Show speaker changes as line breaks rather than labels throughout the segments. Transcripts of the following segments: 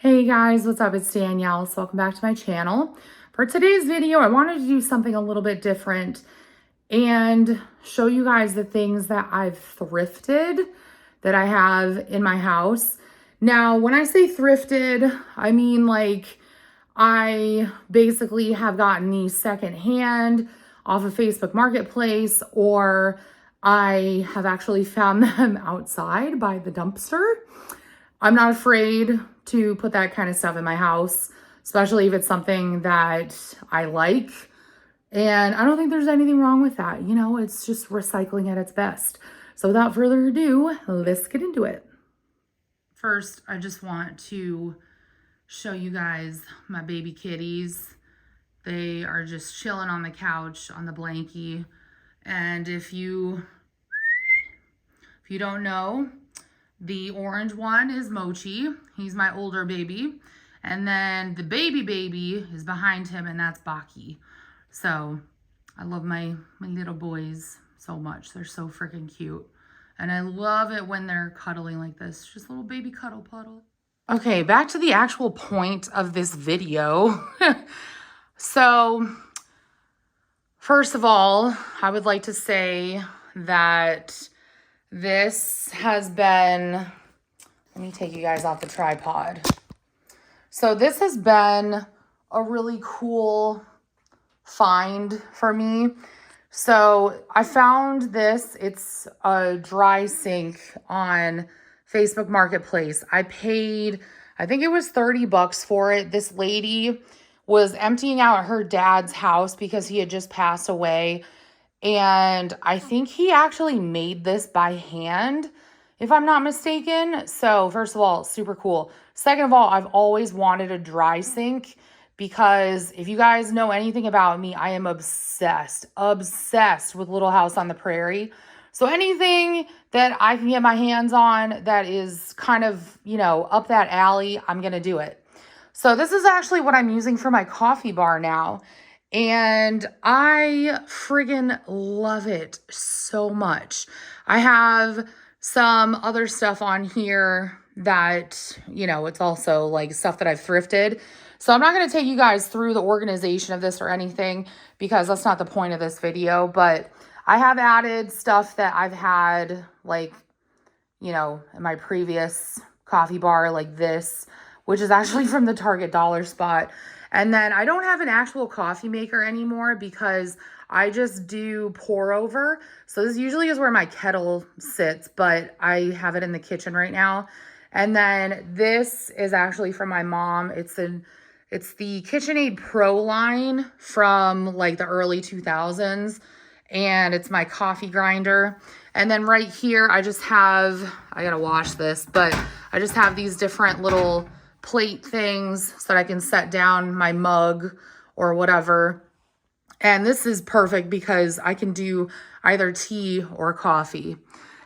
Hey guys, what's up? It's Danielle. So welcome back to my channel. For today's video, I wanted to do something a little bit different and show you guys the things that I've thrifted that I have in my house. Now, when I say thrifted, I mean like I basically have gotten these secondhand off of Facebook Marketplace, or I have actually found them outside by the dumpster. I'm not afraid to put that kind of stuff in my house, especially if it's something that I like. And I don't think there's anything wrong with that. You know, it's just recycling at its best. So without further ado, let's get into it. First, I just want to show you guys my baby kitties. They are just chilling on the couch on the blankie. And if you don't know, the orange one is Mochi. He's my older baby. And then the baby is behind him, and that's Baki. So I love my little boys so much. They're so freaking cute. And I love it when they're cuddling like this. Just a little baby cuddle puddle. Okay, back to the actual point of this video. So, first of all, I would like to say that this has been, let me take you guys off the tripod. So this has been a really cool find for me. So I found this. It's a dry sink on Facebook Marketplace. I paid, I think it was 30 bucks for it. This lady was emptying out her dad's house because he had just passed away. And I think he actually made this by hand, if I'm not mistaken. So first of all, super cool. Second of all, I've always wanted a dry sink because if you guys know anything about me, I am obsessed with Little House on the Prairie. So anything that I can get my hands on that is kind of, you know, up that alley, I'm going to do it. So this is actually what I'm using for my coffee bar now. And I friggin' love it so much. I have some other stuff on here that, you know, it's also like stuff that I've thrifted. So I'm not going to take you guys through the organization of this or anything because that's not the point of this video. But I have added stuff that I've had, like, you know, in my previous coffee bar, like this, which is actually from the Target dollar spot. And then I don't have an actual coffee maker anymore because I just do pour over. So this usually is where my kettle sits, but I have it in the kitchen right now. And then this is actually from my mom. It's the KitchenAid Pro line from like the early 2000s. And it's my coffee grinder. And then right here, I gotta wash this, but I just have these different little plate things so that I can set down my mug or whatever. And this is perfect because I can do either tea or coffee.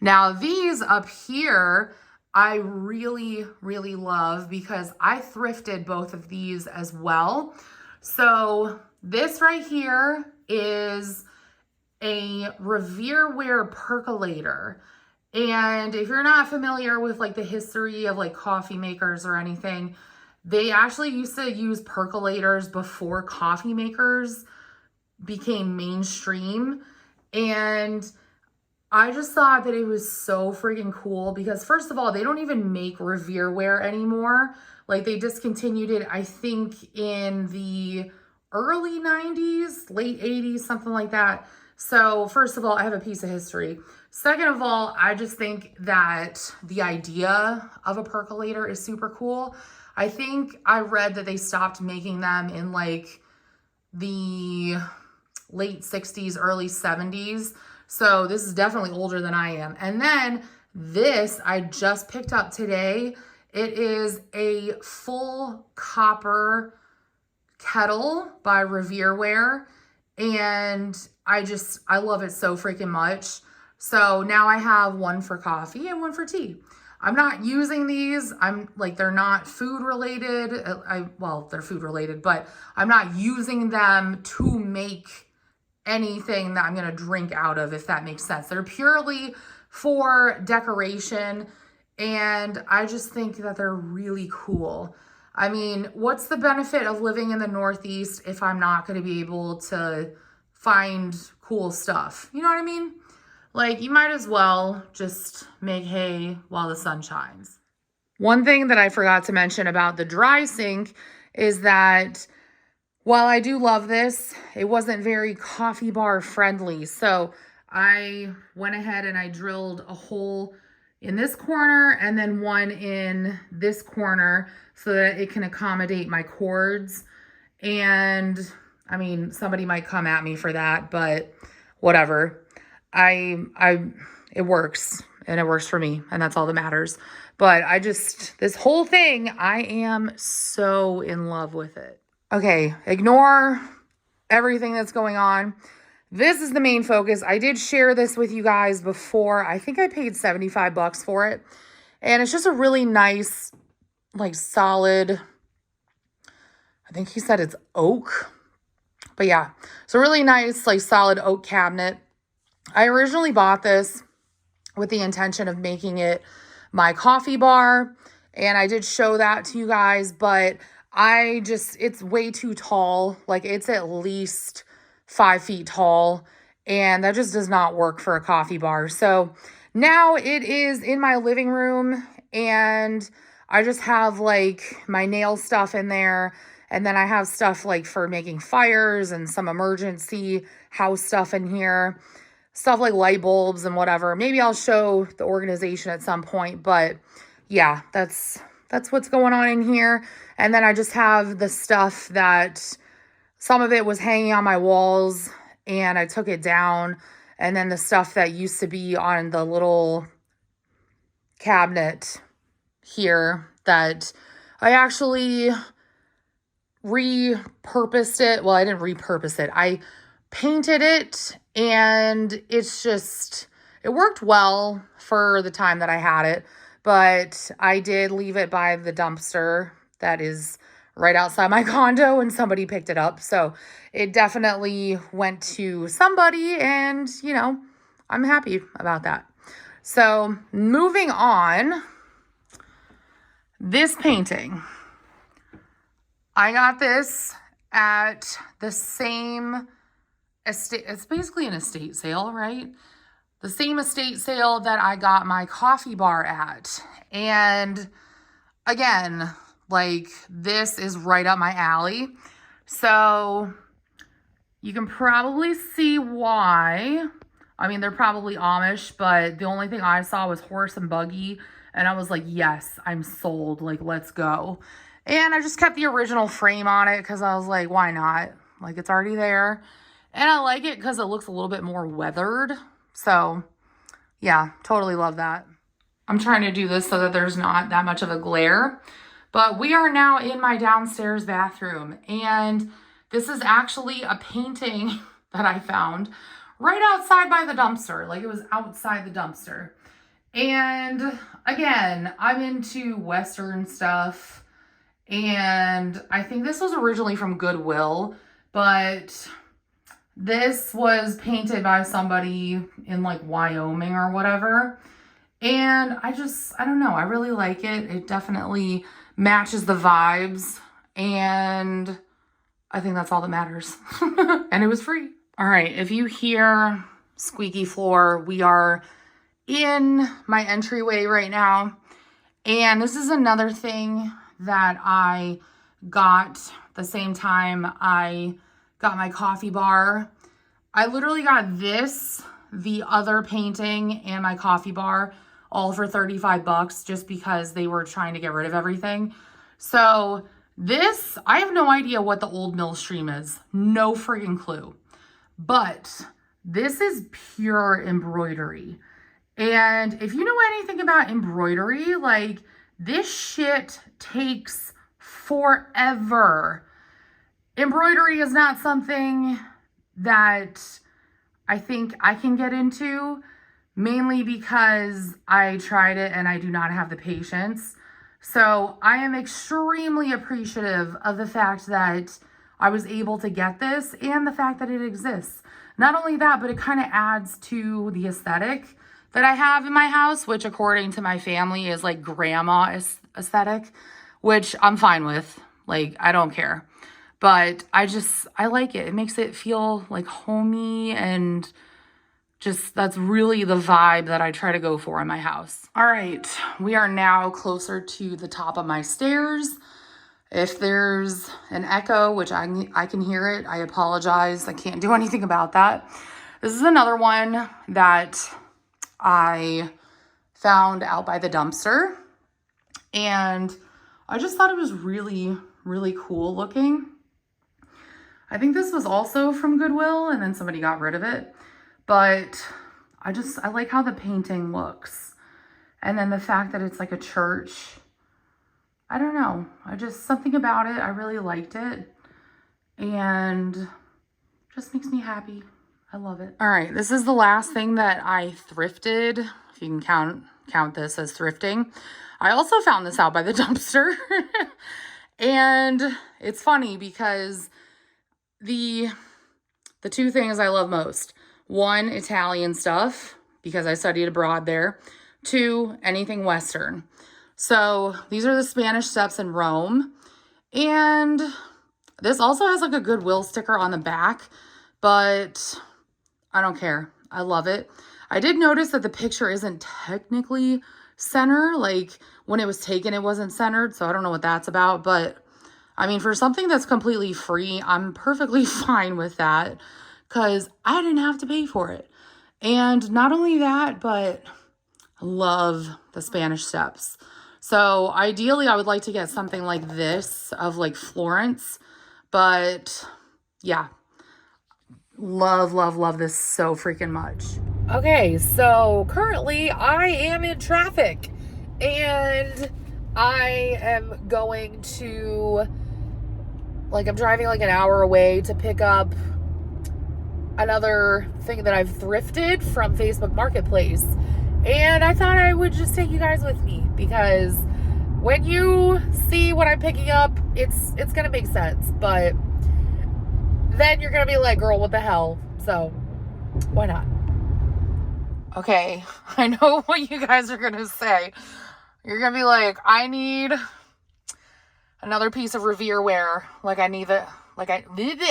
Now these up here, I really, really love because I thrifted both of these as well. So this right here is a Revereware percolator. And if you're not familiar with like the history of like coffee makers or anything, they actually used to use percolators before coffee makers became mainstream. And I just thought that it was so freaking cool because first of all, they don't even make Revereware anymore. Like they discontinued it, I think in the early 90s, late 80s, something like that. So first of all, I have a piece of history. Second of all, I just think that the idea of a percolator is super cool. I think I read that they stopped making them in like the late 60s, early 70s. So this is definitely older than I am. And then this I just picked up today. It is a full copper kettle by Revereware. And I love it so freaking much. So now I have one for coffee and one for tea. I'm not using these. They're not food related. Well, they're food related, but I'm not using them to make anything that I'm going to drink out of, if that makes sense. They're purely for decoration. And I just think that they're really cool. I mean, what's the benefit of living in the Northeast if I'm not going to be able to find cool stuff? You know what I mean? Like, you might as well just make hay while the sun shines. One thing that I forgot to mention about the dry sink is that while I do love this, it wasn't very coffee bar friendly. So I went ahead and I drilled a hole in this corner and then one in this corner so that it can accommodate my cords. And I mean, somebody might come at me for that, but whatever. It works, and it works for me, and that's all that matters. But this whole thing, I am so in love with it. Okay, ignore everything that's going on. This is the main focus. I did share this with you guys before. I think I paid $75 for it. And it's just a really nice, like, solid, I think he said it's oak. But yeah, it's a really nice, like, solid oak cabinet. I originally bought this with the intention of making it my coffee bar. And I did show that to you guys, but it's way too tall. Like, it's at least 5 feet tall, and that just does not work for a coffee bar. So now it is in my living room, and I just have like my nail stuff in there. And then I have stuff like for making fires and some emergency house stuff in here. Stuff like light bulbs and whatever. Maybe I'll show the organization at some point, but yeah, that's what's going on in here. And then I just have the stuff that some of it was hanging on my walls and I took it down. And then the stuff that used to be on the little cabinet here that I actually repurposed it. Well, I didn't repurpose it. I painted it, and it worked well for the time that I had it, but I did leave it by the dumpster that is right outside my condo, and somebody picked it up. So it definitely went to somebody, and I'm happy about that. So moving on, this painting, I got this at the same estate. It's basically an estate sale, right? The same estate sale that I got my coffee bar at. And again, like, this is right up my alley. So you can probably see why. I mean, they're probably Amish, but the only thing I saw was horse and buggy. And I was like, yes, I'm sold. Like, let's go. And I just kept the original frame on it because I was like, why not? Like, it's already there. And I like it because it looks a little bit more weathered. So, yeah, totally love that. I'm trying to do this so that there's not that much of a glare. But we are now in my downstairs bathroom. And this is actually a painting that I found right outside by the dumpster. Like, it was outside the dumpster. And again, I'm into Western stuff. And I think this was originally from Goodwill, but this was painted by somebody in like Wyoming or whatever. And I don't know. I really like it. It definitely matches the vibes. And I think that's all that matters. And it was free. All right. If you hear squeaky floor, we are in my entryway right now. And this is another thing that I got the same time I got my coffee bar. I literally got this, the other painting, and my coffee bar all for $35 just because they were trying to get rid of everything. So this, I have no idea what the old mill stream is. No freaking clue. But this is pure embroidery. And if you know anything about embroidery, like, this shit takes forever. Embroidery is not something that I think I can get into, mainly because I tried it and I do not have the patience. So I am extremely appreciative of the fact that I was able to get this and the fact that it exists. Not only that, but it kind of adds to the aesthetic that I have in my house, which according to my family is like grandma aesthetic, which I'm fine with. Like, I don't care. But I like it. It makes it feel like homey, and just that's really the vibe that I try to go for in my house. All right, we are now closer to the top of my stairs. If there's an echo, which I can hear it, I apologize. I can't do anything about that. This is another one that I found out by the dumpster, and I just thought it was really, really cool looking. I think this was also from Goodwill, and then somebody got rid of it. But I like how the painting looks. And then the fact that it's like a church. I don't know. Something about it. I really liked it. And just makes me happy. I love it. All right. This is the last thing that I thrifted. If you can count this as thrifting. I also found this out by the dumpster. And it's funny because the two things I love most. One, Italian stuff, because I studied abroad there. Two, anything Western. So these are the Spanish Steps in Rome. And this also has like a Goodwill sticker on the back, but I don't care. I love it. I did notice that the picture isn't technically center. Like when it was taken, it wasn't centered. So I don't know what that's about, but I mean, for something that's completely free, I'm perfectly fine with that because I didn't have to pay for it. And not only that, but I love the Spanish Steps. So ideally, I would like to get something like this of like Florence. But yeah, love, love, love this so freaking much. Okay, so currently I am in traffic and I am going to, like, I'm driving like an hour away to pick up another thing that I've thrifted from Facebook Marketplace. And I thought I would just take you guys with me because when you see what I'm picking up, it's going to make sense. But then you're going to be like, girl, what the hell? So why not? Okay, I know what you guys are going to say. You're going to be like, I need another piece of Revere wear. Like I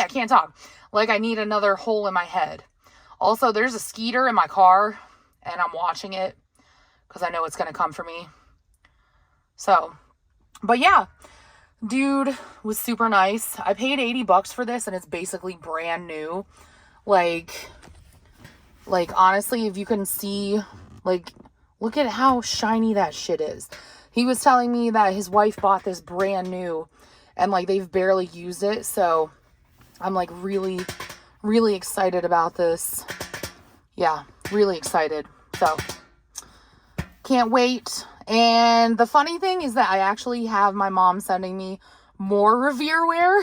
can't talk. Like I need another hole in my head. Also, there's a skeeter in my car and I'm watching it because I know it's going to come for me. So, but yeah, dude was super nice. I paid $80 for this and it's basically brand new. Like honestly, if you can see, like, look at how shiny that shit is. He was telling me that his wife bought this brand new and like they've barely used it. So I'm like really, really excited about this. Yeah, really excited. So can't wait. And the funny thing is that I actually have my mom sending me more Revere wear.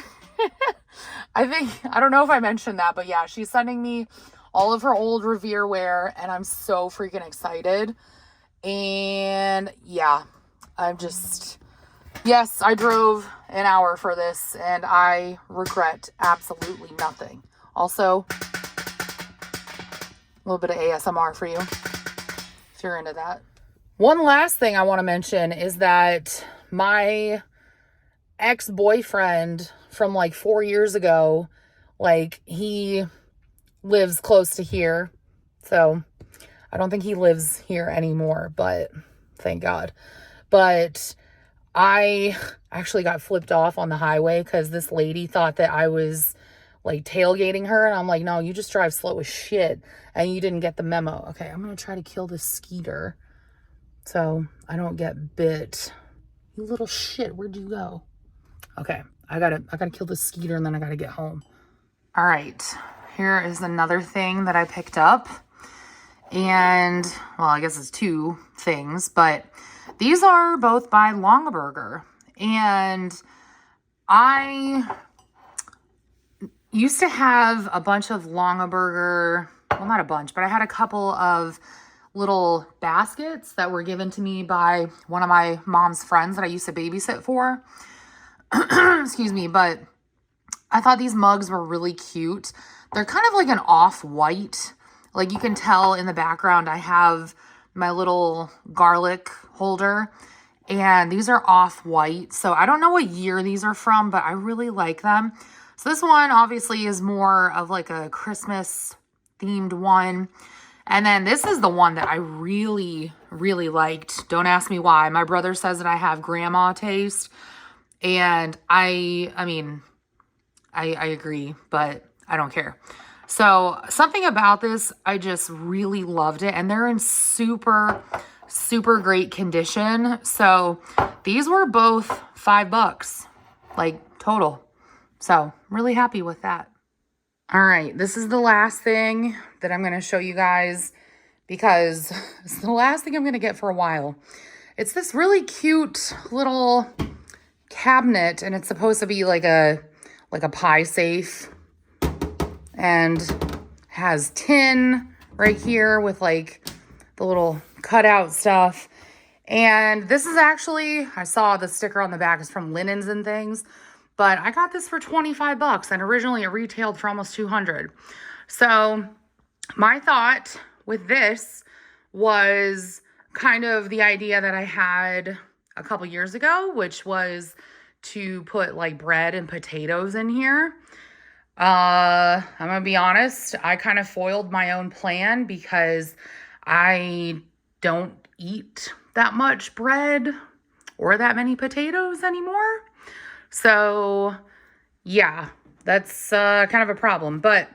I don't know if I mentioned that, but yeah, she's sending me all of her old Revere wear and I'm so freaking excited. And yeah, yes, I drove an hour for this and I regret absolutely nothing. Also, a little bit of ASMR for you if you're into that. One last thing I want to mention is that my ex-boyfriend from like 4 years ago, like he lives close to here. So I don't think he lives here anymore, but thank God. But I actually got flipped off on the highway because this lady thought that I was like tailgating her. And I'm like, no, you just drive slow as shit and you didn't get the memo. Okay, I'm going to try to kill this skeeter so I don't get bit. You little shit, where'd you go? Okay, I gotta kill this skeeter and then I gotta get home. All right, here is another thing that I picked up. And, well, I guess it's two things, but these are both by Longaberger. And I used to have a bunch of Longaberger, well, not a bunch, but I had a couple of little baskets that were given to me by one of my mom's friends that I used to babysit for. Excuse me, but I thought these mugs were really cute. They're kind of like an off-white. Like you can tell in the background, I have my little garlic holder And these are off-white. So I don't know what year these are from, but I really like them. So this one obviously is more of like a Christmas themed one. And then this is the one that I really, really liked. Don't ask me why. My brother says that I have grandma taste. And I mean, I agree, but I don't care. So something about this, I just really loved it. And they're in super, super great condition. So these were both $5, like total. So I'm really happy with that. All right, this is the last thing that I'm going to show you guys because it's the last thing I'm going to get for a while. It's this really cute little cabinet, and it's supposed to be like a pie safe, and has tin right here with like the little cutout stuff. And this is actually, I saw the sticker on the back is from Linens and Things. But I got this for $25 and originally it retailed for almost $200. So my thought with this was kind of the idea that I had a couple years ago, which was to put like bread and potatoes in here. I'm gonna be honest, I kind of foiled my own plan because I don't eat that much bread or that many potatoes anymore. So, yeah, that's kind of a problem. But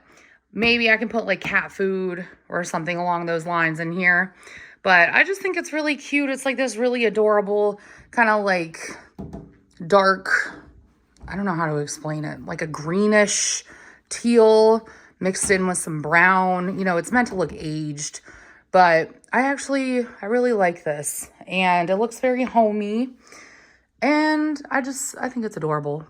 maybe I can put like cat food or something along those lines in here. But I just think it's really cute. It's like this really adorable kind of like dark, I don't know how to explain it, like a greenish teal mixed in with some brown. You know, it's meant to look aged. But I really like this. And it looks very homey. And I think it's adorable.